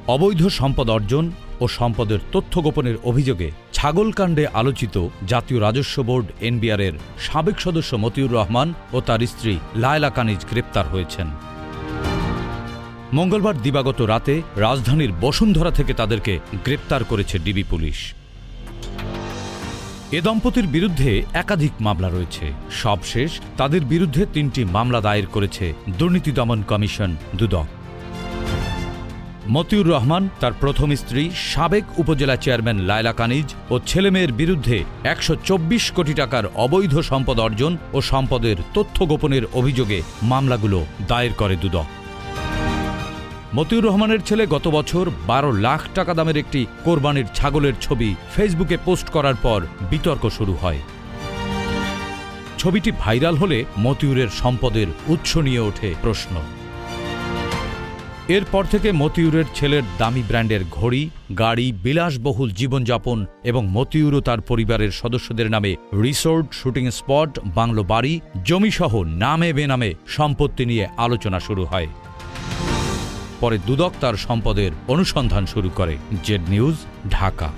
অবৈধ সম্পদ অর্জন ও সম্পদের তথ্য গোপনের অভিযোগে ছাগলকাণ্ডে আলোচিত জাতীয় রাজস্ব বোর্ড এনবিআরের সাবেক সদস্য মতিউর রহমান ও তার স্ত্রী লায়লা কানিজ গ্রেপ্তার হয়েছেন। মঙ্গলবার দিবাগত রাতে রাজধানীর বসুন্ধরা থেকে তাদেরকে গ্রেপ্তার করেছে ডিবি পুলিশ। এ দম্পতির বিরুদ্ধে একাধিক মামলা রয়েছে। সবশেষ তাদের বিরুদ্ধে ৩টি মামলা দায়ের করেছে দুর্নীতি দমন কমিশন দুদক। মতিউর রহমান, তার প্রথম স্ত্রী সাবেক উপজেলা চেয়ারম্যান লায়লা কানিজ ও ছেলেমেয়ের বিরুদ্ধে ১২৪ কোটি টাকার অবৈধ সম্পদ অর্জন ও সম্পদের তথ্য গোপনের অভিযোগে মামলাগুলো দায়ের করে দুদক। মতিউর রহমানের ছেলে গত বছর ১২ লাখ টাকা দামের একটি কোরবানির ছাগলের ছবি ফেসবুকে পোস্ট করার পর বিতর্ক শুরু হয়। ছবিটি ভাইরাল হলে মতিউরের সম্পদের উৎস নিয়ে ওঠে প্রশ্ন। এরপর থেকে মতিউরের ছেলের দামি ব্র্যান্ডের ঘড়ি, গাড়ি, বিলাসবহুল জীবনযাপন এবং মতিউর ও তার পরিবারের সদস্যদের নামে রিসোর্ট, শুটিং স্পট, বাংলো বাড়ি, জমিসহ নামে বেনামে সম্পত্তি নিয়ে আলোচনা শুরু হয়। পরে দুদক তার সম্পদের অনুসন্ধান শুরু করে। Z news, Dhaka.